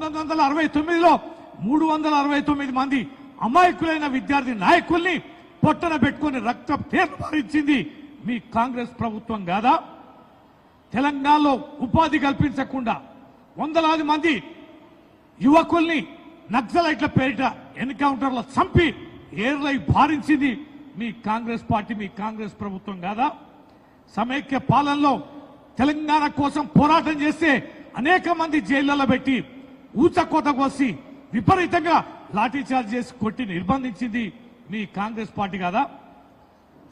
1969లో 369 మంది అమాయకులైన విద్యార్థి నాయకుల్ని పొట్టన పెట్టుకుని రక్తం తీర్మానించింది మీ కాంగ్రెస్ ప్రభుత్వం కాదా? తెలంగాణలో ఉపాధి కల్పించకుండా వందలాది మంది యువకుల్ని నక్సలైట్ల పేరిట ఎన్కౌంటర్లో చంపి ఏర్లై భారించింది మీ కాంగ్రెస్ పార్టీ, మీ కాంగ్రెస్ ప్రభుత్వం కాదా? సమైక్య పాలనలో తెలంగాణ కోసం పోరాటం చేస్తే అనేక మంది జైళ్లలో పెట్టి ఊచకోత కోసి విపరీతంగా లాఠీచార్జ్ చేసి కొట్టి నిర్బంధించింది మీ కాంగ్రెస్ పార్టీ కాదా?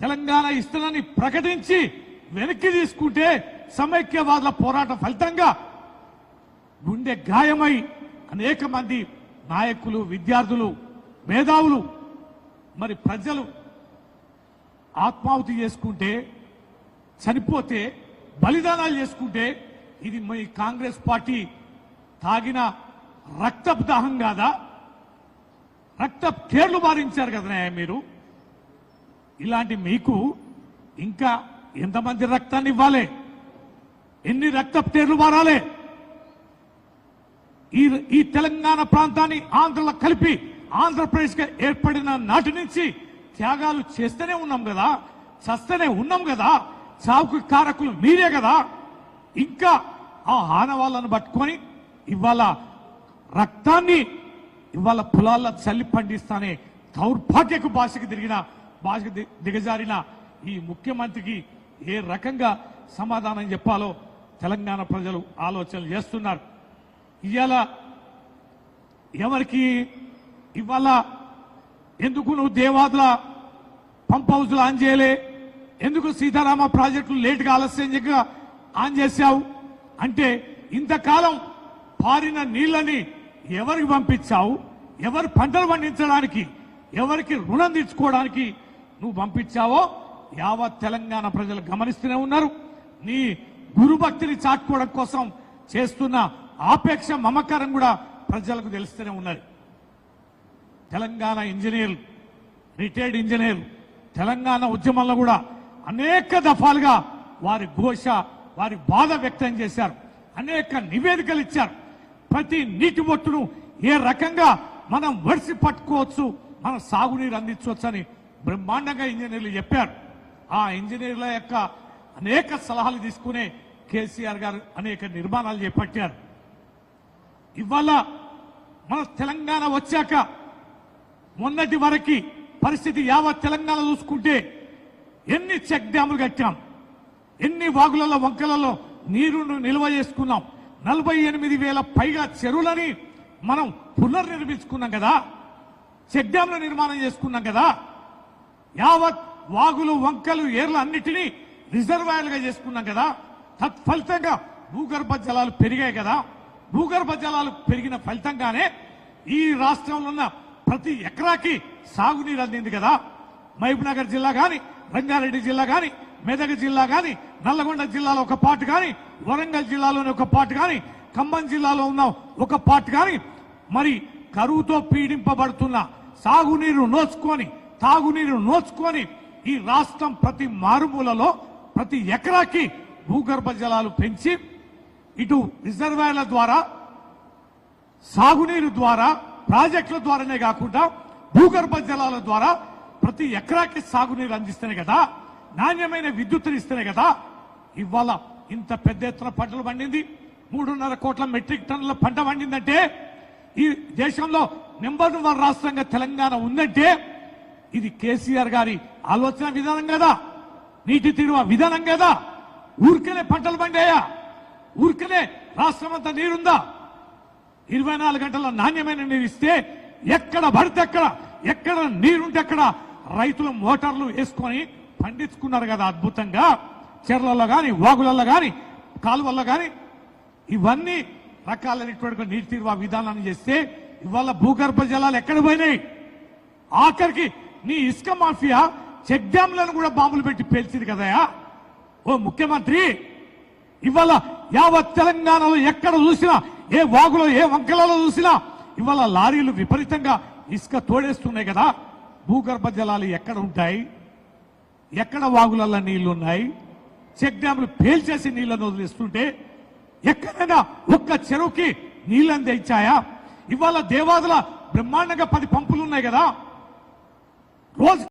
తెలంగాణ ఇస్తానని ప్రకటించి వెనక్కి తీసుకుంటే సమైక్యవాదుల పోరాట ఫలితంగా గుండె గాయమై అనేక మంది నాయకులు, విద్యార్థులు, మేధావులు, మరి ప్రజలు ఆత్మాహుతి చేసుకుంటే, చనిపోతే, బలిదానాలు చేసుకుంటే ఇది మీ కాంగ్రెస్ పార్టీ తాగిన రక్తపు దాహం కాదా? రక్తపు కేర్లు బారించారు కదా మీరు. ఇలాంటి మీకు ఇంకా ఎంతమంది రక్తాన్ని ఇవ్వాలి? ఎన్ని రక్తపు తేర్లు మారాలి? ఈ తెలంగాణ ప్రాంతాన్ని ఆంధ్రలో కలిపి ఆంధ్రప్రదేశ్ గా ఏర్పడిన నాటి నుంచి త్యాగాలు చేస్తూనే ఉన్నాం కదా, చస్తూనే ఉన్నాం కదా. చావుకు కారకులు మీరే కదా. ఇంకా ఆ ఆనవాళ్లను పట్టుకొని ఇవాళ రక్తాన్ని ఇవాళ పొలాల్లో చల్లి పండిస్తానే దౌర్భాగ్యకు భాషకు దిగజారిన ఈ ముఖ్యమంత్రికి ఏ రకంగా సమాధానం చెప్పాలో తెలంగాణ ప్రజలు ఆలోచనలు చేస్తున్నారు. ఇవాళ ఎవరికి ఇవాళ ఎందుకు నువ్వు దేవాదుల పంప్ హౌస్లు ఆన్ చేయలే? ఎందుకు సీతారామ ప్రాజెక్టులు లేటుగా ఆలస్యంగా ఆన్ చేశావు అంటే ఇంతకాలం పారిన నీళ్లని ఎవరికి పంపించావు? ఎవరు పంటలు పండించడానికి, ఎవరికి రుణం తీర్చుకోవడానికి నువ్వు పంపించావో యావత్ తెలంగాణ ప్రజలు గమనిస్తూనే ఉన్నారు. నీ గురుభక్తిని చాటుకోవడం కోసం చేస్తున్న ఆపేక్ష, మమకారం కూడా ప్రజలకు తెలుస్తూనే ఉన్నది. తెలంగాణ ఇంజనీర్లు, రిటైర్డ్ ఇంజనీర్లు తెలంగాణ ఉద్యమంలో కూడా అనేక దఫాలుగా వారి ఘోష, వారి బాధ వ్యక్తం చేశారు. అనేక నివేదికలు ఇచ్చారు. ప్రతి నీటి బొట్టును ఏ రకంగా మనం వడిసి పట్టుకోవచ్చు, మనం సాగునీరు అందించవచ్చు అని బ్రహ్మాండంగా ఇంజనీర్లు చెప్పారు. ఆ ఇంజనీర్ల యొక్క అనేక సలహాలు తీసుకునే కేసీఆర్ గారు అనేక నిర్మాణాలు చేపట్టారు. ఇవాళ మన తెలంగాణ వచ్చాక మొన్నటి వరకు పరిస్థితి యావత్ తెలంగాణ చూసుకుంటే ఎన్ని చెక్ డ్యాములు కట్టాం, ఎన్ని వాగులలో, వంకలలో నీరును నిల్వ చేసుకున్నాం. 48,000 పైగా చెరువులని మనం పునర్నిర్మించుకున్నాం కదా, చెక్ డ్యాముల నిర్మాణం చేసుకున్నాం కదా. యావత్ వాగులు, వంకలు, ఏర్లు అన్నిటినీ రిజర్వాయర్లుగా చేసుకున్నాం కదా. తత్ఫలితంగా భూగర్భ జలాలు పెరిగాయి కదా. భూగర్భ జలాలు పెరిగిన ఫలితంగానే ఈ రాష్ట్రంలో ఉన్న ప్రతి ఎకరాకి సాగునీరు అందింది కదా. మహబూబ్నగర్ జిల్లా గాని, రంగారెడ్డి జిల్లా గాని, మెదక్ జిల్లా గాని, నల్లగొండ జిల్లాలో ఒక పార్ట్ గాని, వరంగల్ జిల్లాలోని ఒక పార్ట్ గాని, ఖమ్మం జిల్లాలో ఉన్న ఒక పార్ట్ గాని, మరి కరువుతో పీడింపబడుతున్న సాగునీరు నోచుకొని, తాగునీరు నోచుకొని ఈ రాష్ట్రం ప్రతి మారుమూలలో ప్రతి ఎకరాకి భూగర్భ జలాలు పెంచి ఇటు రిజర్వాయర్ల ద్వారా, సాగునీరు ద్వారా, ప్రాజెక్టుల ద్వారానే కాకుండా భూగర్భ జలాల ద్వారా ప్రతి ఎకరాకి సాగునీరు అందిస్తేనే కదా, నాణ్యమైన విద్యుత్తుని ఇస్తేనే కదా ఇవాళ ఇంత పెద్ద ఎత్తున పంటలు పండింది. 3.5 కోట్ల మెట్రిక్ టన్నుల పంట పండిందంటే ఈ దేశంలో నెంబర్ 1 రాష్ట్రంగా తెలంగాణ ఉందంటే ఇది కేసీఆర్ గారి ఆలోచన విధానం కదా, నీటి తీరువ విధానం కదా. ఊరికనే పంటలు పండాయా? ఊరికనే రాష్ట్రం అంతా నీరుందా? 24 గంటల నాణ్యమైన నీరు ఇస్తే ఎక్కడ పడితే ఎక్కడ నీరుంటే అక్కడ రైతులు మోటార్లు వేసుకొని పండించుకున్నారు కదా అద్భుతంగా. చెర్లలో గాని, వాగులలో గాని, కాలువల్లో గాని ఇవన్నీ రకాలైనటువంటి నీటి తీరువ విధానాన్ని చేస్తే ఇవాళ భూగర్భ జలాలు ఎక్కడ పోయినాయి? ఆఖరికి నీ ఇసుక మాఫియా చెక్ డ్యాంలను కూడా బాంబులు పెట్టి పేల్చింది కదయా ఓ ముఖ్యమంత్రి. ఇవాళ యావత్ తెలంగాణలో ఎక్కడ చూసినా, ఏ వాగులో, ఏ వంకలలో చూసినా ఇవాళ లారీలు విపరీతంగా ఇసుక తోడేస్తున్నాయి కదా. భూగర్భ జలాలు ఎక్కడ ఉంటాయి? ఎక్కడ వాగులలో నీళ్లు ఉన్నాయి? చెక్ డ్యాంలు పేల్చేసి నీళ్లను వదిలిస్తుంటే ఎక్కడైనా ఒక్క చెరువుకి నీళ్ళని తెచ్చాయా? ఇవాళ దేవాదుల బ్రహ్మాండంగా 10 పంపులు ఉన్నాయి కదా, రోజు